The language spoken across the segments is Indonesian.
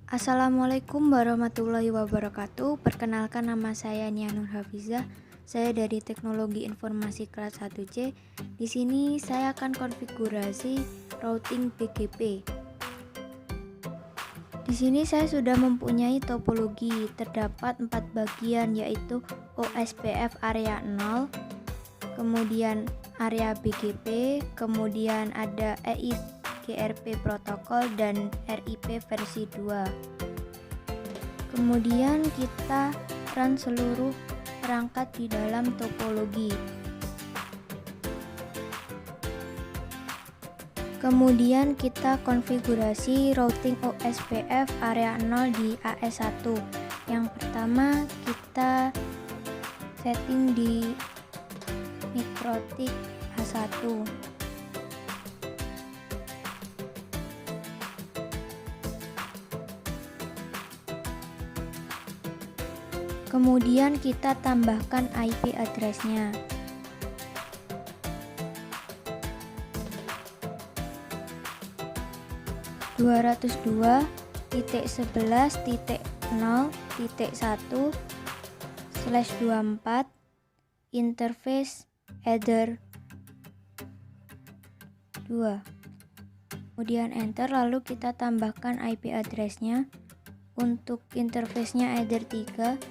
Assalamualaikum warahmatullahi wabarakatuh. Perkenalkan, nama saya Nia Nur Hafizah. Saya dari Teknologi Informasi kelas 1C. Di sini saya akan konfigurasi routing BGP. Di sini saya sudah mempunyai topologi. Terdapat 4 bagian, yaitu OSPF area 0, kemudian area BGP, kemudian ada EIGRP protokol dan RIP versi 2. Kemudian kita run seluruh perangkat di dalam topologi. Kemudian kita konfigurasi routing OSPF area 0 di AS1. Yang pertama kita setting di MikroTik A1. Kemudian kita tambahkan IP address-nya. (202.11.0.1/24) interface header 2. Kemudian enter, lalu kita tambahkan IP address-nya. Untuk interface-nya header 3,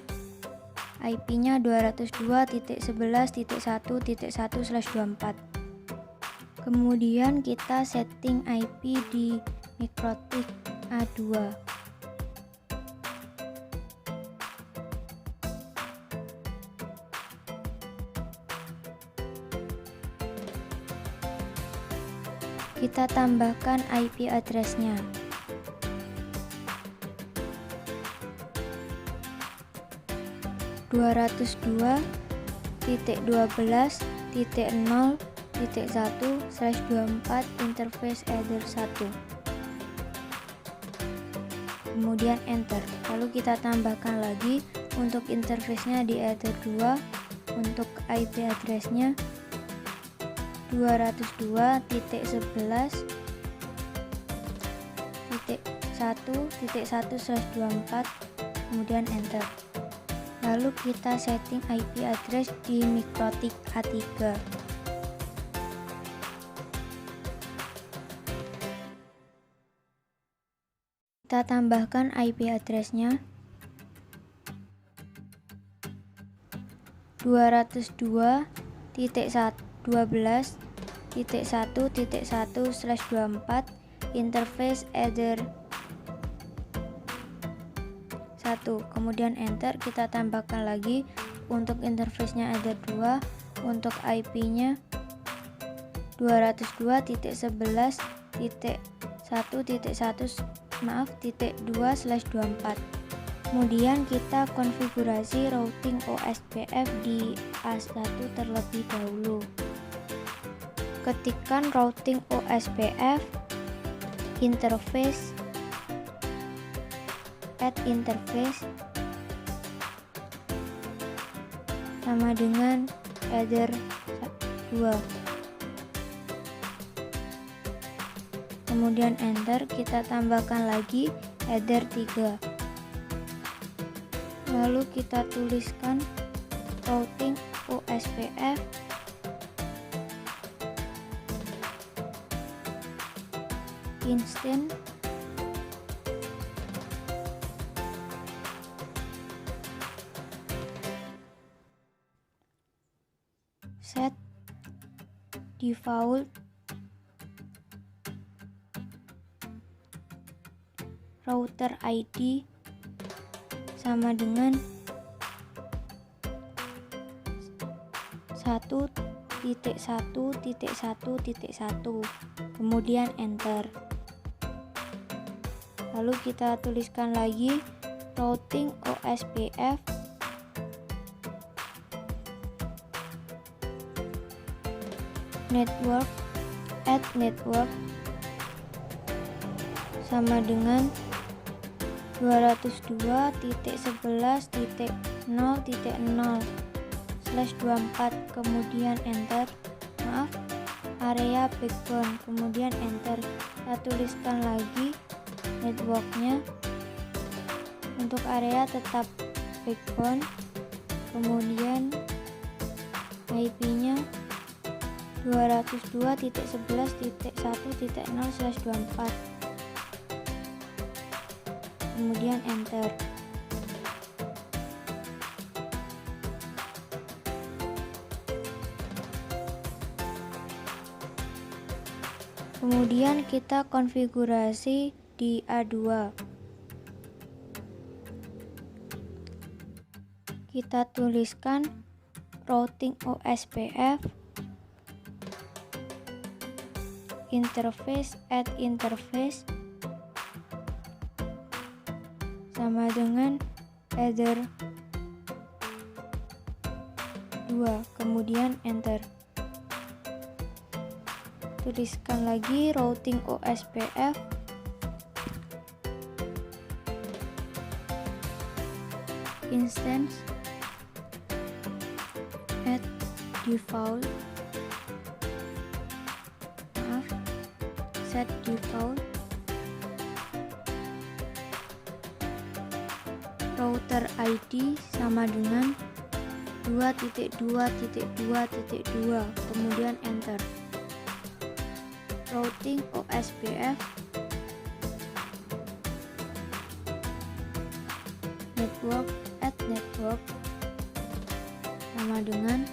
IP-nya 202.11.1.1/24. Kemudian kita setting IP di MikroTik A2. Kita tambahkan IP address-nya. (202.12.0.1/24) interface header 1. Kemudian enter, lalu kita tambahkan lagi untuk interface-nya di header 2. Untuk IP address-nya 202.11.1/24, kemudian enter. Lalu kita setting IP address di MikroTik A3. Kita tambahkan IP address-nya 202.12.1/24 interface header 1. Kemudian enter, kita tambahkan lagi untuk interface-nya header 2. Untuk IP-nya 202.11.1/2/24. Kemudian kita konfigurasi routing OSPF di A1 terlebih dahulu. Ketikkan routing OSPF interface add interface sama dengan header 2. Kemudian enter, kita tambahkan lagi header 3. Lalu kita tuliskan routing OSPF instant set default router ID sama dengan 1.1.1.1, kemudian enter. Lalu kita tuliskan lagi routing OSPF network add network sama dengan 202.11.0.0/24, kemudian enter. Area backbone, kemudian enter. Kita tuliskan lagi networknya Untuk area tetap backbone, kemudian IP-nya 202.11.1.0/24, kemudian enter. Kemudian kita konfigurasi di A2. Kita tuliskan routing OSPF interface add interface sama dengan header 2, kemudian enter. Tuliskan lagi routing OSPF instance add default set default router ID sama dengan 2.2.2.2, kemudian enter. Routing OSPF network add network sama dengan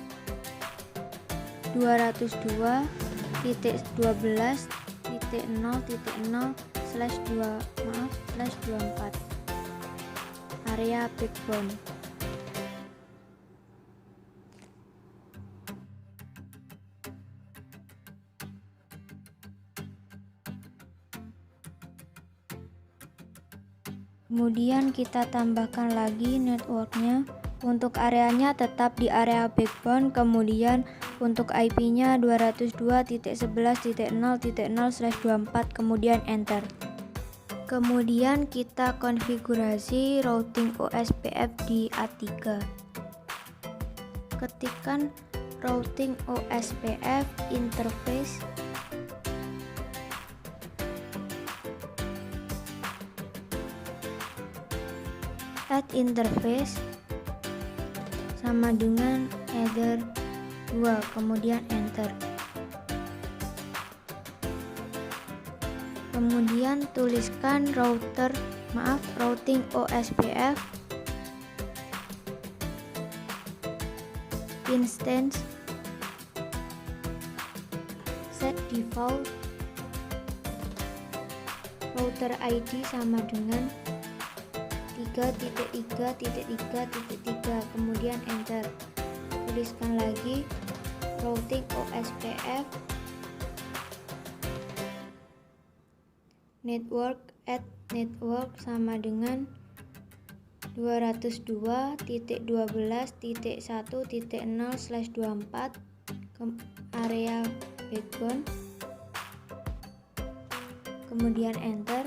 202.11.0.0/24 area backbone. Kemudian kita tambahkan lagi networknya. Untuk areanya tetap di area backbone, kemudian untuk IP-nya 202.11.0.0/24, kemudian enter. Kemudian kita konfigurasi routing OSPF di A3. Ketikkan routing OSPF interface add interface sama dengan header 2, kemudian enter. Kemudian tuliskan routing OSPF instance set default router ID sama dengan 3.3.3.3, kemudian enter. Tuliskan lagi routing OSPF network add network sama dengan 202.11.0/24 area backbone, kemudian enter.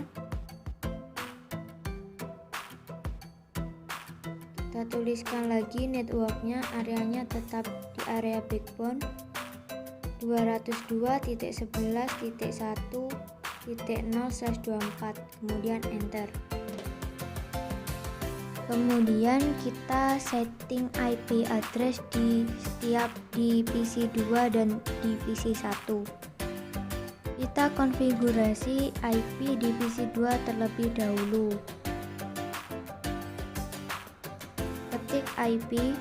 Kita tuliskan lagi networknya, areanya tetap di area backbone 202.11.1.0/24, kemudian enter. Kemudian kita setting IP address di PC 2 dan di PC 1. Kita konfigurasi IP di PC 2 terlebih dahulu. Ketik IP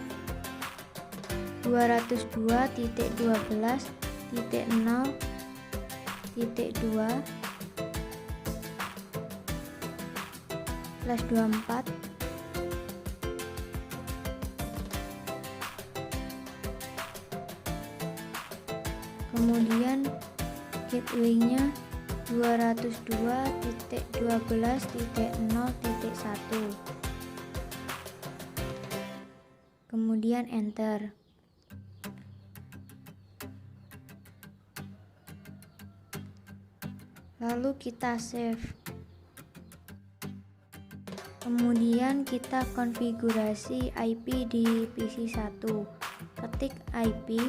202.12.0/24, kemudian gateway-nya 202.12.0.1, kemudian enter. Lalu kita save. Kemudian kita konfigurasi IP di PC 1. Ketik IP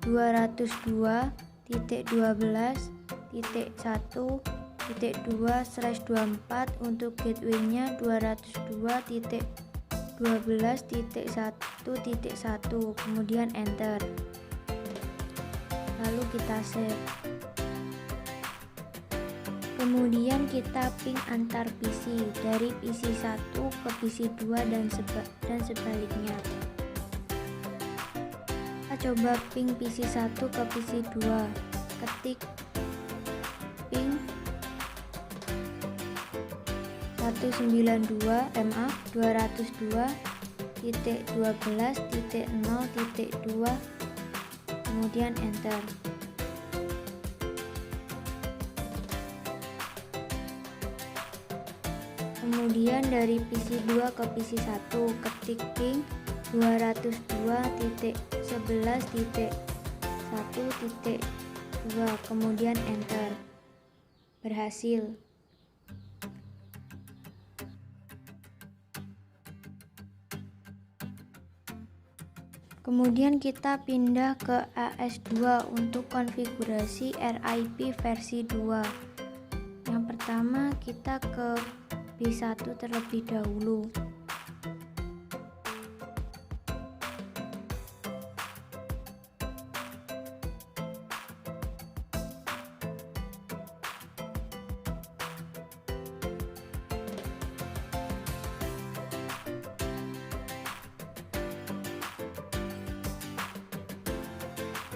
202.12.1 2.2/24 untuk gateway-nya 202.12.1.1, kemudian enter. Lalu kita save. Kemudian kita ping antar PC dari PC 1 ke PC 2 dan sebaliknya. Kita coba ping PC 1 ke PC 2. Ketik ping 202.12.0.2, kemudian enter. Kemudian dari PC 2 ke PC 1 ketik ping 202.11.1.2, kemudian enter. Berhasil. Kemudian kita pindah ke AS2 untuk konfigurasi RIP versi 2. Yang pertama kita ke B1 terlebih dahulu.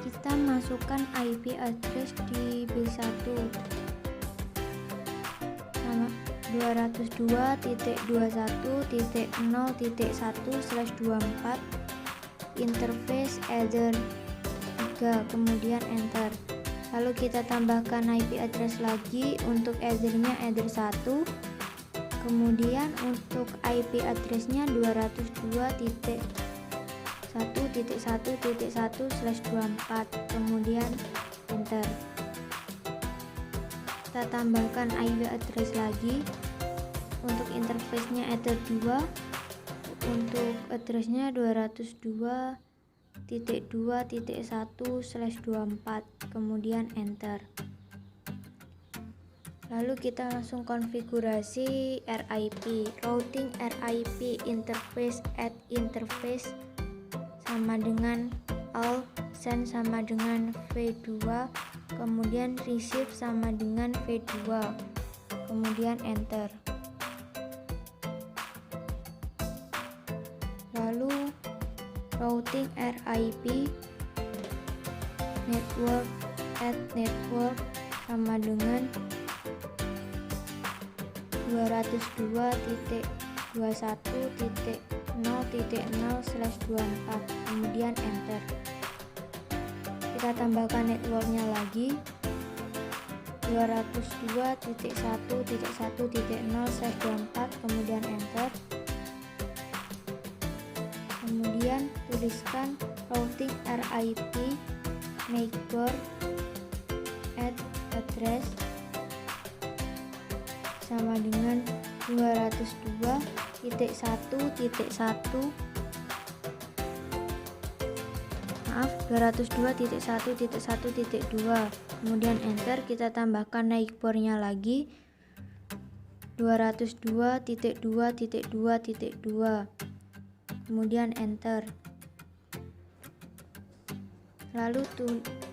Kita masukkan IP address di B1 sama 202.21.0.1/24 interface ether 3, kemudian enter. Lalu kita tambahkan IP address lagi, untuk ethernya ether 1, kemudian untuk IP addressnya 202.1.1.1/24, kemudian enter. Kita tambahkan IP address lagi, untuk interface-nya ether 2, untuk address-nya 202.2.1/24, kemudian enter. Lalu kita langsung konfigurasi RIP. Routing RIP interface add interface sama dengan all, send sama dengan V2, kemudian receive sama dengan V2, kemudian enter. Lalu routing RIP network add network sama dengan 202.21.0.0/24, kemudian enter. Kita tambahkan networknya lagi 202.1.1.0/24, kemudian enter. Kemudian tuliskan routing RIP neighbor add address sama dengan 202.1.1.2, kemudian enter. Kita tambahkan neighbornya lagi 202.2.2.2, kemudian enter. Lalu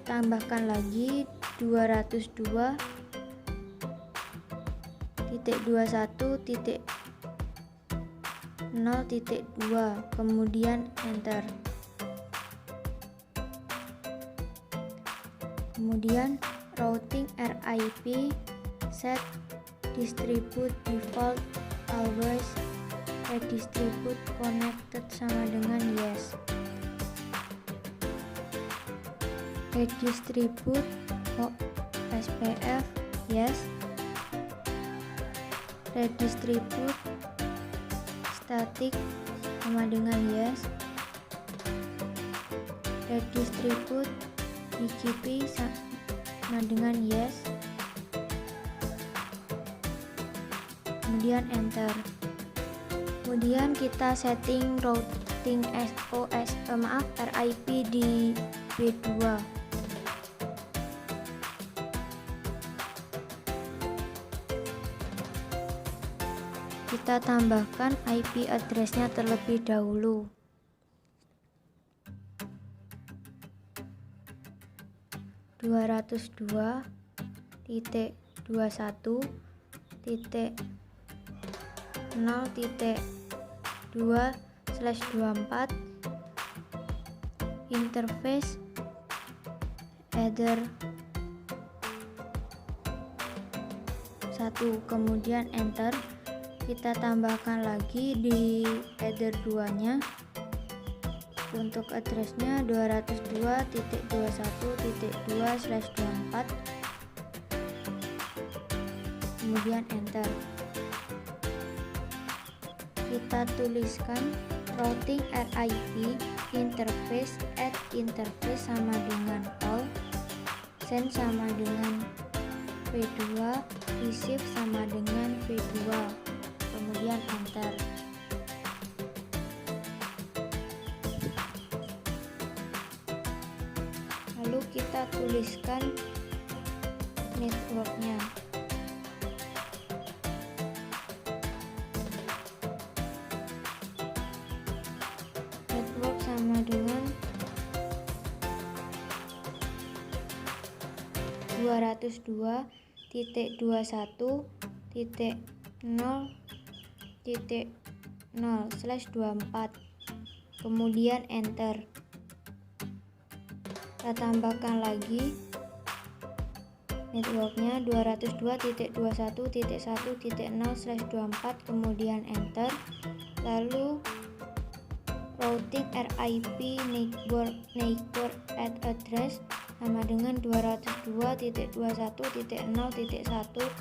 tambahkan lagi 202.21.0.2, kemudian enter. Kemudian routing RIP set distribute default always redistribute connected sama dengan yes. Redistribute SPF yes. Redistribute static sama dengan yes. Redistribute BGP sama dengan yes, kemudian enter. Kemudian kita setting routing RIP di B2. Kita tambahkan IP address-nya terlebih dahulu. Dua ratus 2.21.0.2/24 interface header 1, kemudian enter. Kita tambahkan lagi di header 2 nya untuk addressnya 202.21.2/24, kemudian enter. Kita tuliskan routing RIP interface add interface sama dengan all, send sama dengan V2, receive sama dengan V2, kemudian enter. Lalu kita tuliskan networknya. Network sama dengan 202.21.0.0/24, kemudian enter. Kita tambahkan lagi networknya 202.21.1.0/24, kemudian enter. Lalu routing RIP neighbor at address sama dengan 202.21.0.1,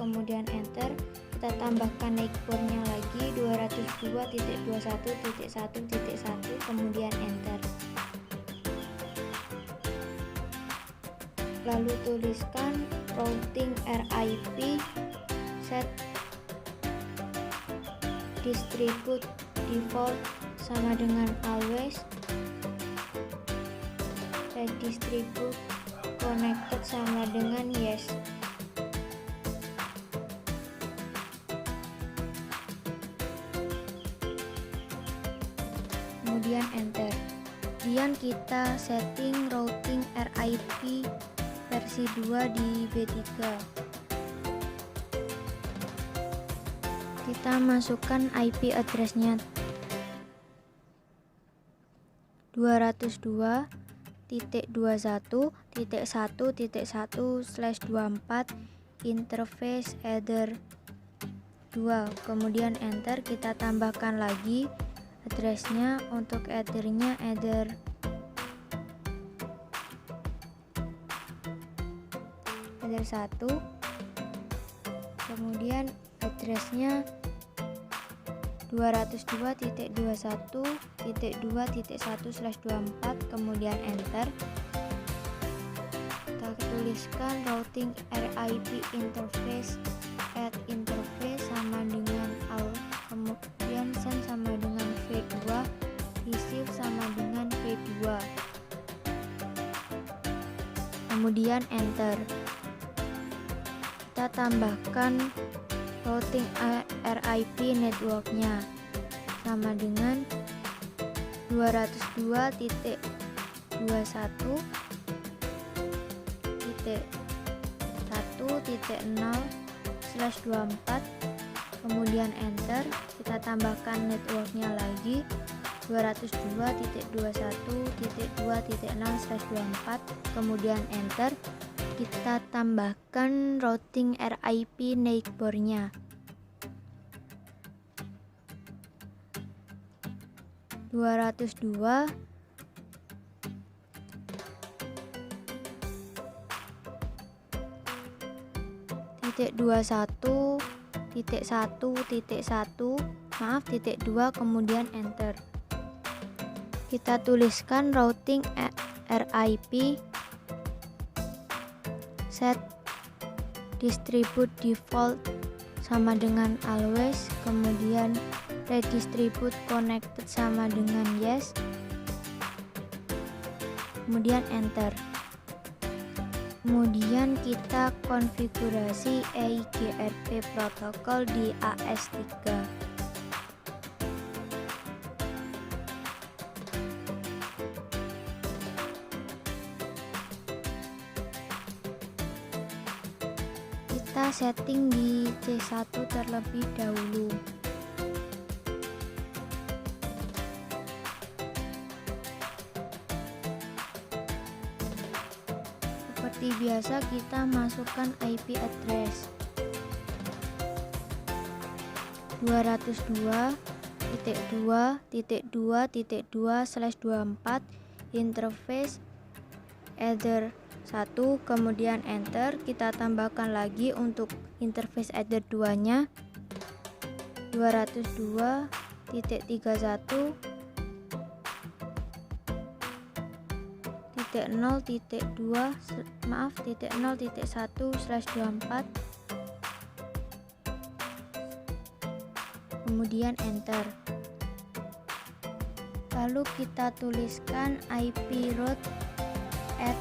kemudian enter. Kita tambahkan neighbornya lagi 202.21.1.1, kemudian enter. Lalu tuliskan routing RIP set distribute default sama dengan always, set distribute connected sama dengan yes. Kemudian enter. Kemudian kita setting routing RIP versi 2 di B3. Kita masukkan IP address-nya 202.21.1.1/24 interface header 2, kemudian enter. Kita tambahkan lagi address-nya. Untuk header-nya header 1, kemudian address-nya 202.21.2.1/24, kemudian enter. Kita tuliskan routing RIP interface add interface sama dengan all, kemudian send sama dengan V2, receive sama dengan V2, kemudian enter. Kita tambahkan routing RIP networknya sama dengan 202.21.0/24, kemudian enter. Kita tambahkan networknya lagi 202.21.2.0/24, kemudian enter. Kita tambahkan routing RIP neighbornya 202.21.1.1, kemudian enter. Kita tuliskan routing RIP set distribute default sama dengan always, kemudian redistribute connected sama dengan yes, kemudian enter. Kemudian kita konfigurasi EIGRP protokol di AS3. kita setting di C1 terlebih dahulu. Seperti biasa kita masukkan IP address 202.2.2.2/24 interface header 1, kemudian enter. Kita tambahkan lagi untuk interface header 2 nya 202.0.1/24, kemudian enter. Lalu kita tuliskan IP route at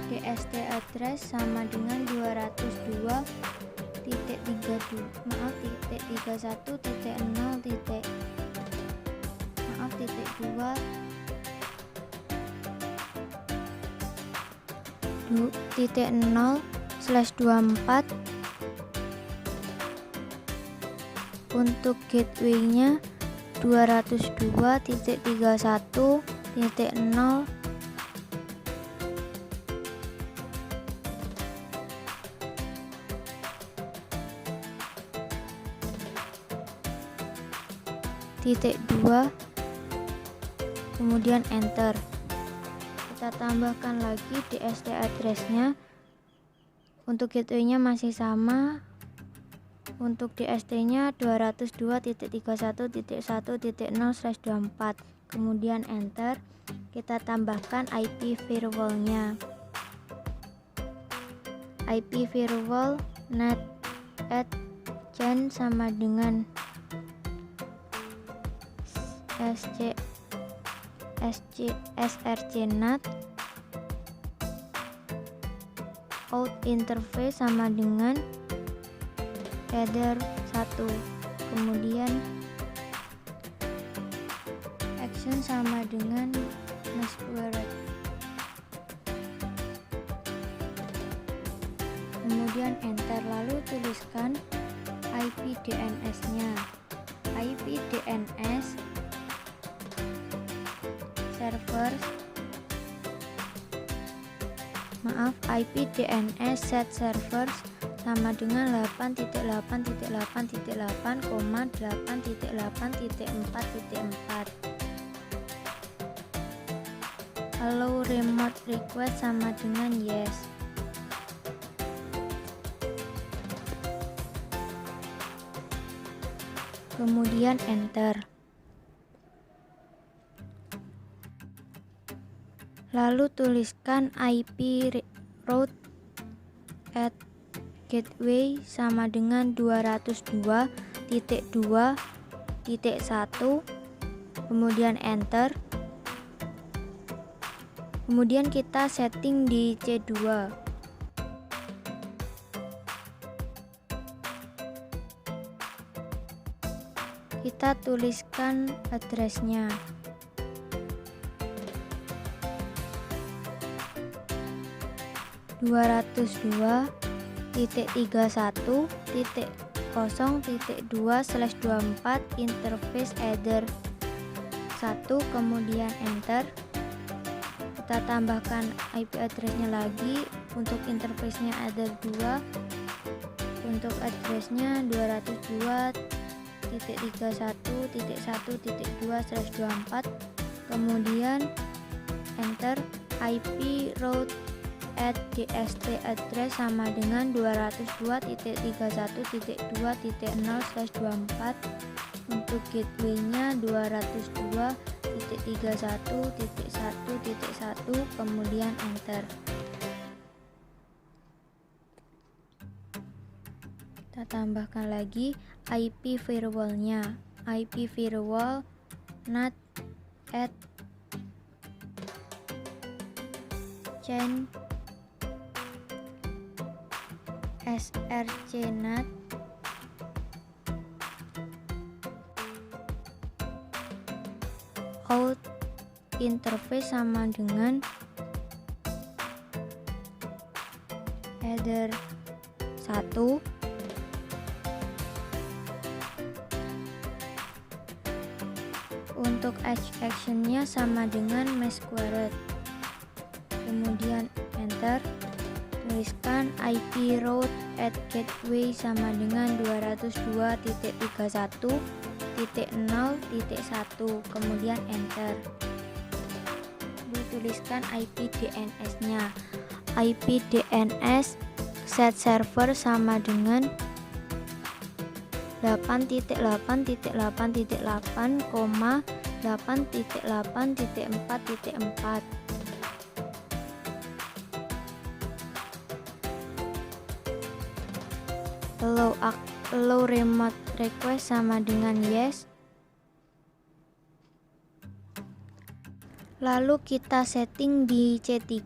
DST address sama dengan 202.0.0/24. Untuk gateway-nya 202.31.0 2, kemudian enter. Kita tambahkan lagi DST address-nya. Untuk gateway-nya masih sama. Untuk DST-nya 202.31.1.0/24, kemudian enter. Kita tambahkan IP firewall-nya. IP firewall NAT at chain sama dengan srcNAT. Out interface sama dengan header 1, kemudian action sama dengan password, kemudian enter. Lalu tuliskan IP DNS-nya. IP DNS IP DNS set servers sama dengan 8.8.8.8,8.8.4.4. Allow remote request sama dengan yes. Kemudian enter. Lalu tuliskan IP route at gateway sama dengan 202.2.1, kemudian enter. Kemudian kita setting di C2. Kita tuliskan address-nya. 202.31.0.2/24 interface header 1, kemudian enter. Kita tambahkan IP address-nya lagi. Untuk interface-nya header 2, untuk address-nya 202.31.1.2/24, kemudian enter. IP route at DST address sama dengan 202.31.2.0/24. Untuk gateway-nya 202.31.1.1, kemudian enter. Kita tambahkan lagi IP firewall-nya. IP firewall NAT at chain srcNAT out interface sama dengan header 1. Untuk actionnya sama dengan mask squared. Kemudian enter. Tuliskan IP route at gateway sama dengan 202.31.0.1, kemudian enter. Dituliskan IP DNS-nya. IP DNS set server sama dengan 8.8.8,8.8.4.4. Allow remote request sama dengan yes. Lalu kita setting di C3.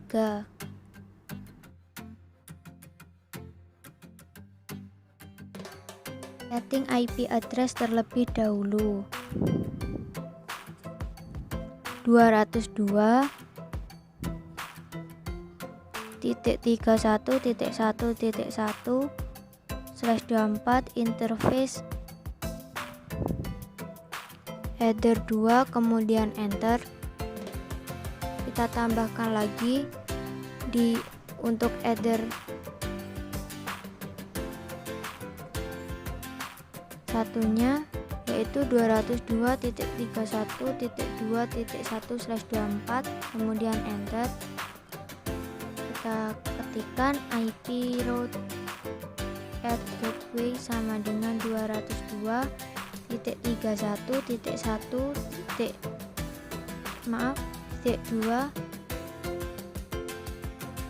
Setting IP address terlebih dahulu. 202.31.1.1/24 interface header 2, kemudian enter. Kita tambahkan lagi untuk header satunya, yaitu 202.31.2.1/24, kemudian enter. Kita ketikkan IP route at gateway sama dengan 202.31.1.2,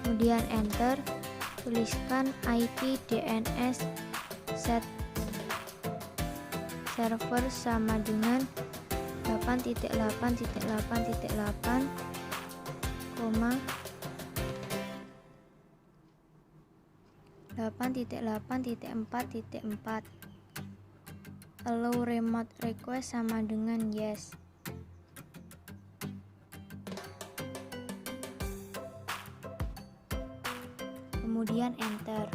kemudian enter. Tuliskan IP DNS set server sama dengan 8.8.8.8.4.4. Allow remote request sama dengan yes. Kemudian enter.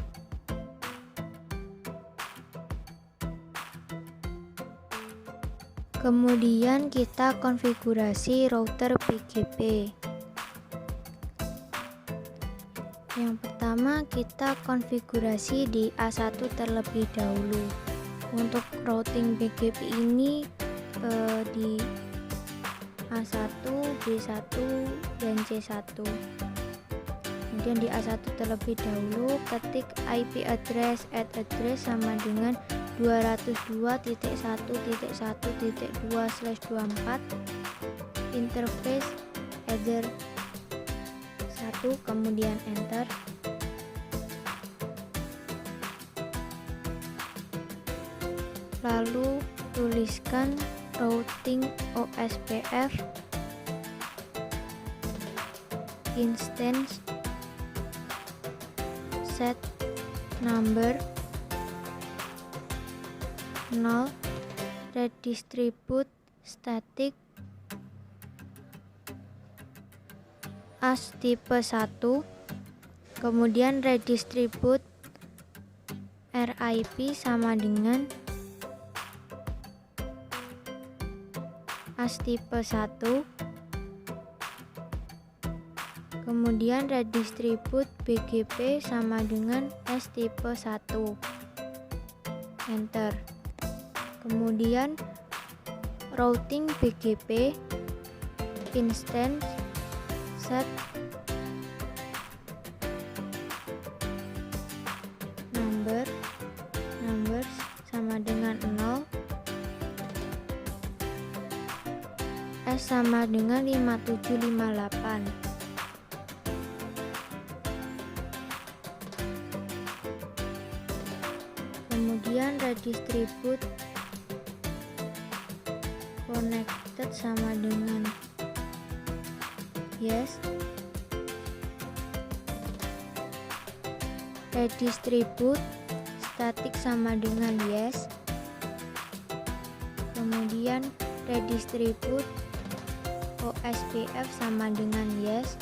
Kemudian kita konfigurasi router BGP. Yang pertama kita konfigurasi di A1 terlebih dahulu. Untuk routing BGP ini di A1, B1, dan C1. Kemudian di A1 terlebih dahulu ketik IP address at address sama dengan 202.1.1.2/24 interface header 1, kemudian enter. Lalu tuliskan routing OSPF instance set number 0 redistribute static as tipe 1, kemudian redistribute RIP sama dengan as tipe 1, kemudian redistribute BGP sama dengan as tipe 1, enter. Kemudian routing BGP instance set number sama dengan 0, S sama dengan 5758. Kemudian redistribute connected sama dengan yes. Redistribute static sama dengan yes. Kemudian redistribute OSPF sama dengan yes.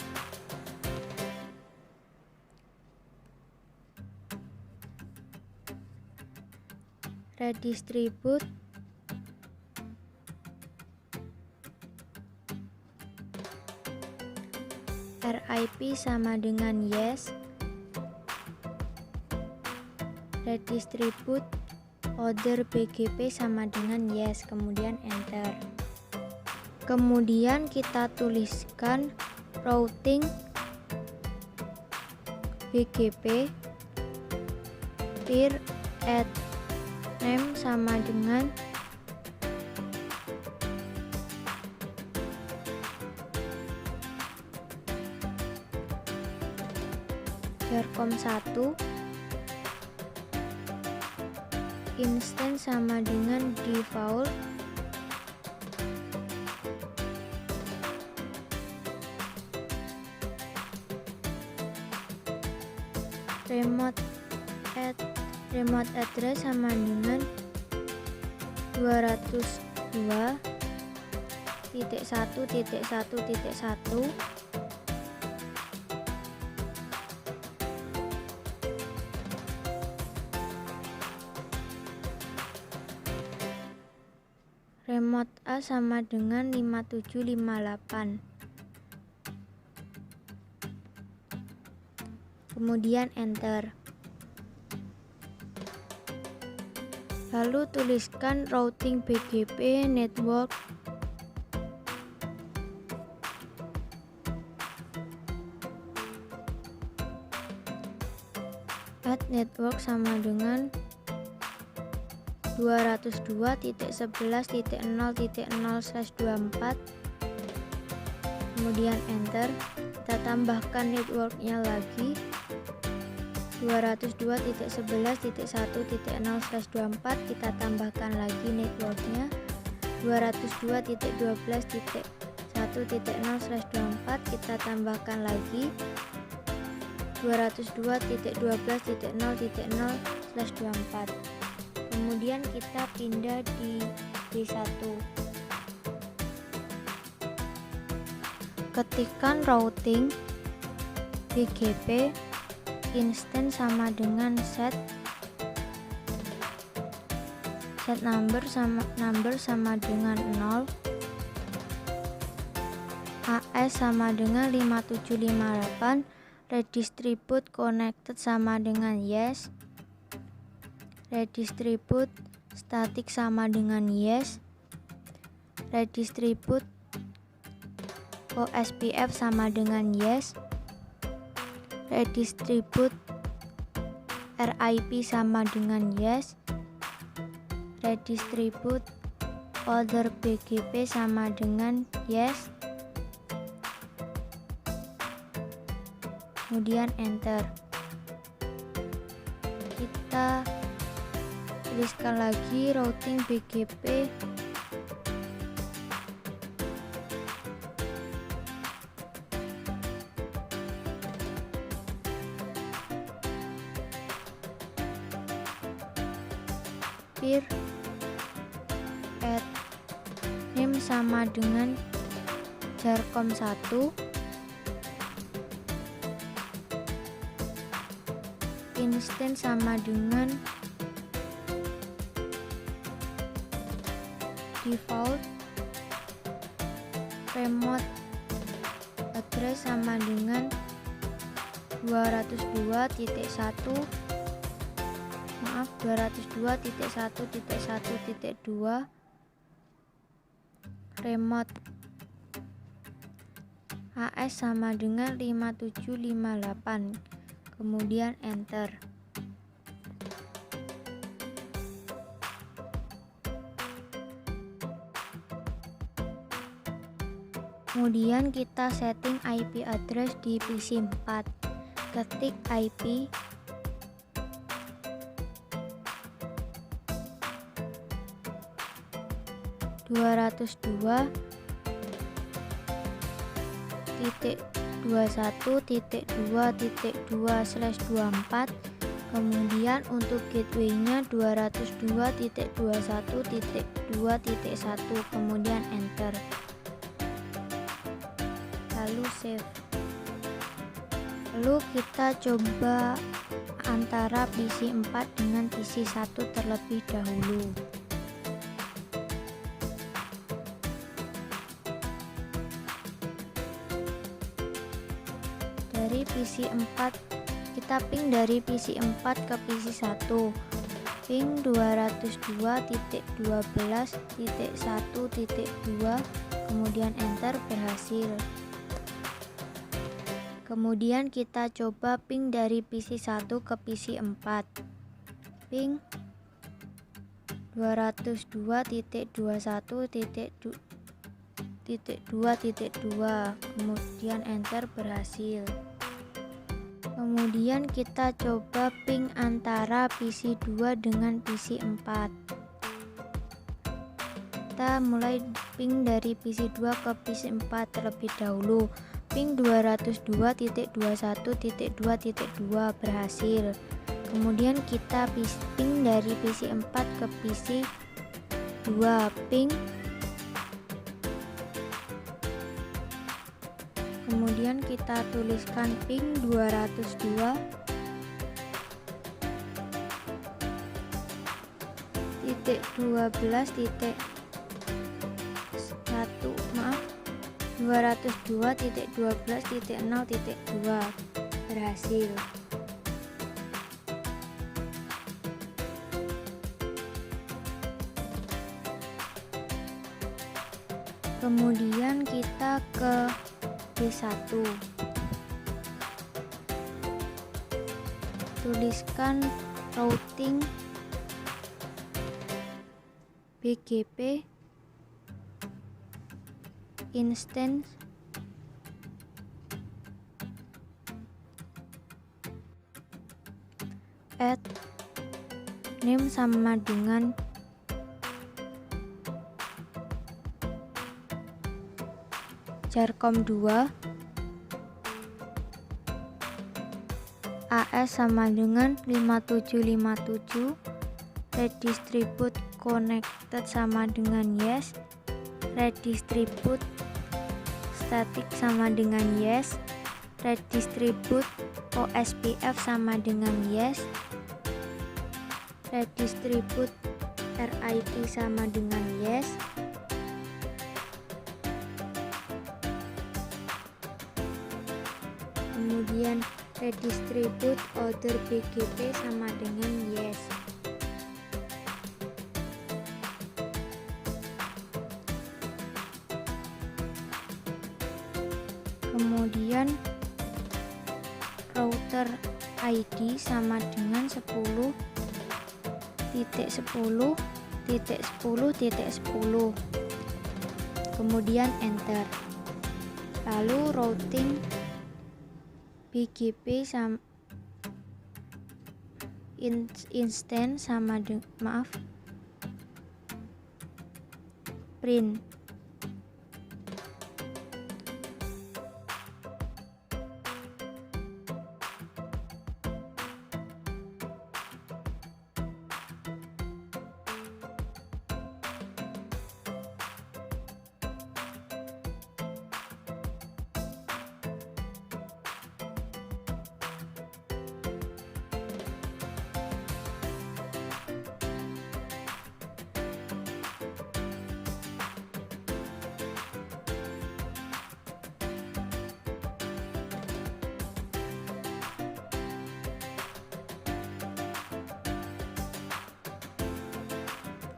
redistribute RIP sama dengan yes, redistribute order BGP sama dengan yes, kemudian enter. Kemudian kita tuliskan routing BGP peer at name sama dengan jarcom 1, instance sama dengan default, remote address sama dengan 202.1.1.1. Remote A sama dengan 5758. Kemudian enter. Lalu tuliskan routing BGP network at network sama dengan 202.11.0.0/24. Kemudian enter. Kita tambahkan networknya lagi 202.11.1.0/24. kita tambahkan lagi networknya 202.12.1.0/24. kita tambahkan lagi 202.12.0.0/24. kemudian kita pindah di D1. Ketikkan routing BGP instance sama dengan set number sama dengan 0, AS sama dengan 5758, redistribute connected sama dengan yes, redistribute static sama dengan yes, redistribute OSPF sama dengan yes, redistribute RIP sama dengan yes, redistribute order BGP sama dengan yes, kemudian enter. Kita tuliskan lagi routing BGP peer at name sama dengan jarcom 1, instance sama dengan default, remote address sama dengan 202.1.1.2, remote AS sama dengan 5758, kemudian enter. Kemudian kita setting IP address di PC 4. Ketik IP 202.21.2.2/24. kemudian untuk gateway-nya 202.21.2.1, kemudian enter, lalu save. Lalu kita coba antara PC 4 dengan PC 1 terlebih dahulu. Dari PC 4 kita ping dari PC 4 ke PC 1, ping 202.12.1.2, kemudian enter, berhasil. Kemudian kita coba ping dari PC 1 ke PC 4, ping 202.21.2.2, kemudian enter, berhasil. Kemudian kita coba ping antara PC 2 dengan PC 4. Kita mulai ping dari PC 2 ke PC 4 terlebih dahulu, ping 202.21.2.2, berhasil. Kemudian kita ping dari PC 4 ke PC 2, ping, kemudian kita tuliskan ping 202.12.0.2, berhasil. Kemudian kita ke B1, tuliskan routing BGP instance at name sama dengan jarcom 2, AS sama dengan 5757, redistribute connected sama dengan yes, redistribute static sama dengan yes, redistribute OSPF sama dengan yes, redistribute RIP sama dengan yes, kemudian redistribute other BGP sama dengan yes. Kemudian router ID sama dengan 10.10.10.10, kemudian enter. Lalu routing BGP sama instance sama dengan print.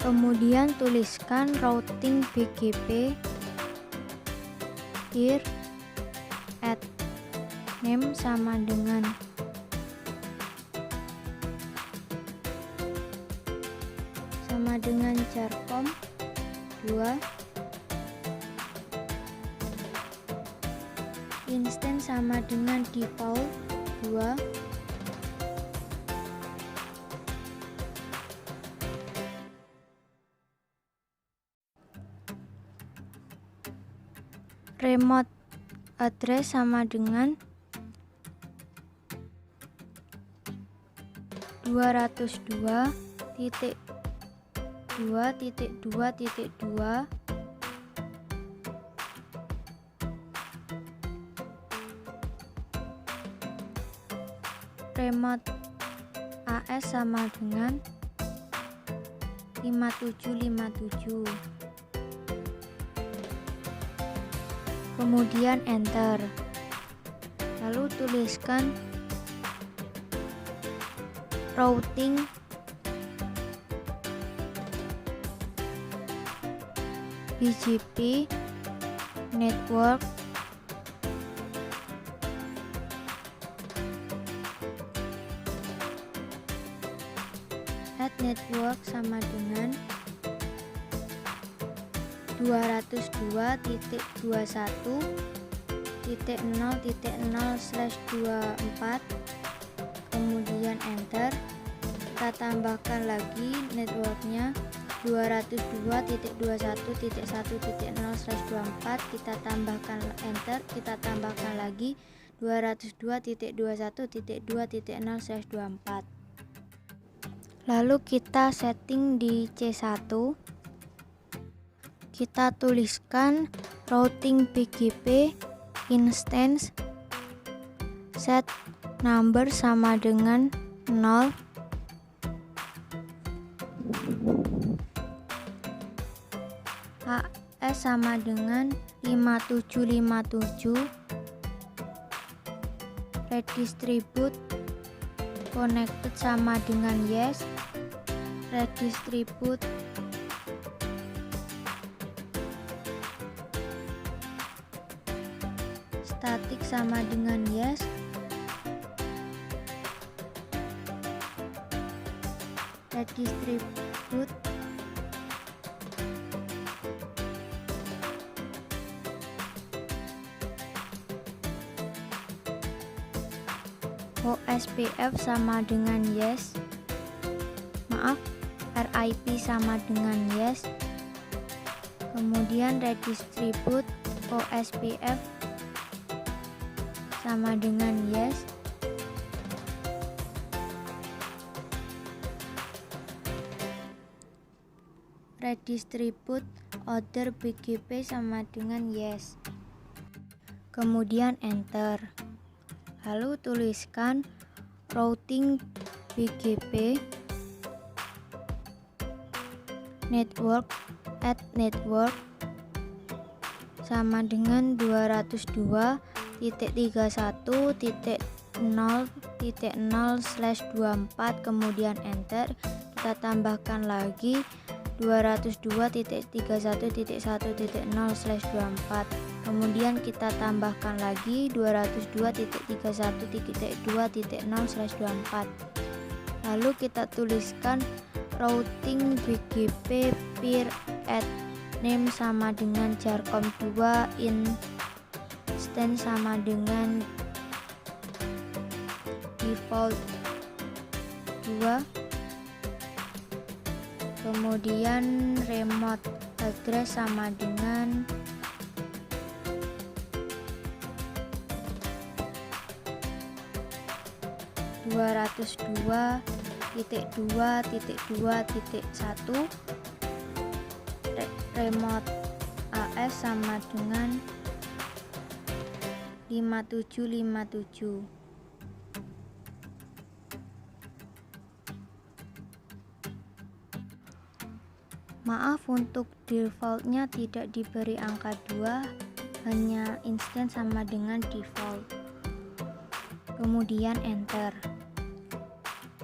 Kemudian tuliskan routing BGP here at name sama dengan jarcom 2, instance sama dengan default 2, remote address sama dengan 202.2.2.2, remote AS sama dengan 5757. Kemudian enter. Lalu tuliskan routing BGP network at network sama dengan 202.21.0.0/24, kemudian enter. Kita tambahkan lagi networknya 202.21.1.0/24, kita tambahkan enter. Kita tambahkan lagi 202.21.2.0/24. Lalu kita setting di C1. Kita tuliskan routing BGP instance set number sama dengan 0, AS sama dengan 5757, redistribute connected sama dengan yes, redistribute static sama dengan yes, redistribute OSPF sama dengan yes, RIP sama dengan yes, kemudian redistribute OSPF sama dengan yes, redistribute other BGP sama dengan yes, kemudian enter. Lalu tuliskan routing BGP network at network sama dengan 202.31.0.0/24, kemudian enter. Kita tambahkan lagi 202.31.1.0/24, kemudian kita tambahkan lagi 202.31.2.0/24. lalu kita tuliskan routing BGP peer at name sama dengan jarcom 2 instance sama dengan default 2, kemudian remote address sama dengan 202.2.2.1, remote AS sama dengan 5757. Maaf, untuk defaultnya tidak diberi angka 2, hanya instance sama dengan default. Kemudian enter.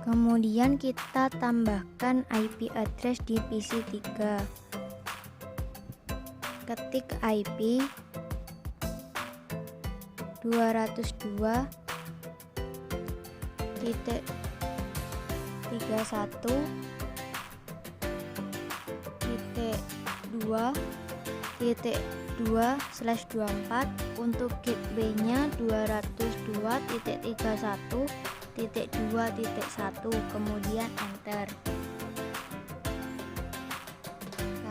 Kemudian kita tambahkan IP address di PC3. Ketik IP 202.31.2/24, untuk gateway-nya 202.31.2.1, kemudian enter.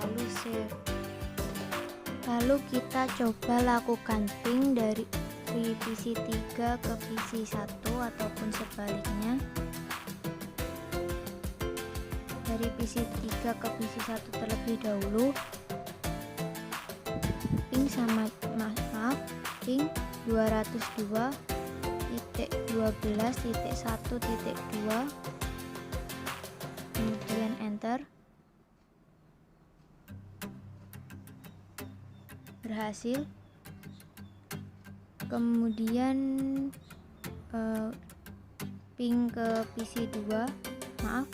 Lalu save. Lalu kita coba lakukan ping dari PC3 ke PC1 ataupun sebaliknya. Dari PC3 ke PC1 terlebih dahulu. Ping sama ping 202.31.2.1 12.1.2, kemudian enter. Berhasil. Kemudian ping ke PC 2, maaf,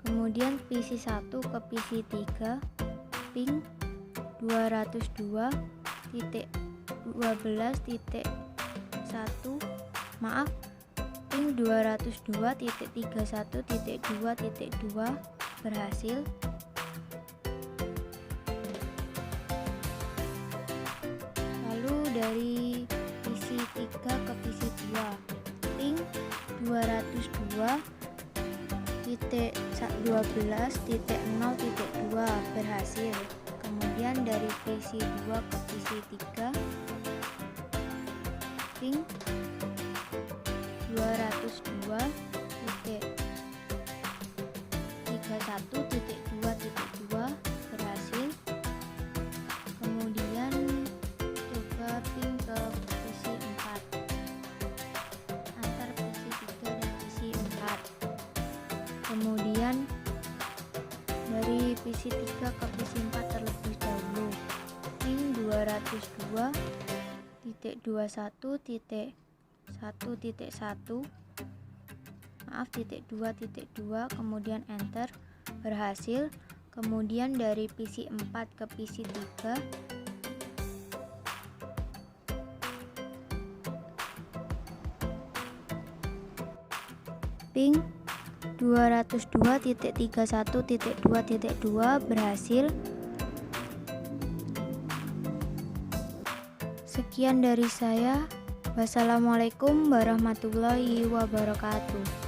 kemudian PC 1 ke PC 3, ping 202.12.1, maaf, ping 202.31.2.2, berhasil. Lalu dari PC 3 ke PC 2, ping 202.12.0.2, berhasil. Kemudian dari PC 2 ke PC 3, ping 202.31.2.2, berhasil. Kemudian coba ping ke PC 4, antar PC 3 dan PC 4. Kemudian dari PC 3 ke PC 4 terlebih dahulu, ping 202.21.1.1, maaf, .2.2, kemudian enter, berhasil. Kemudian dari PC 4 ke PC 3, ping 202.31.2.2, berhasil. Sekian dari saya. Wassalamualaikum warahmatullahi wabarakatuh.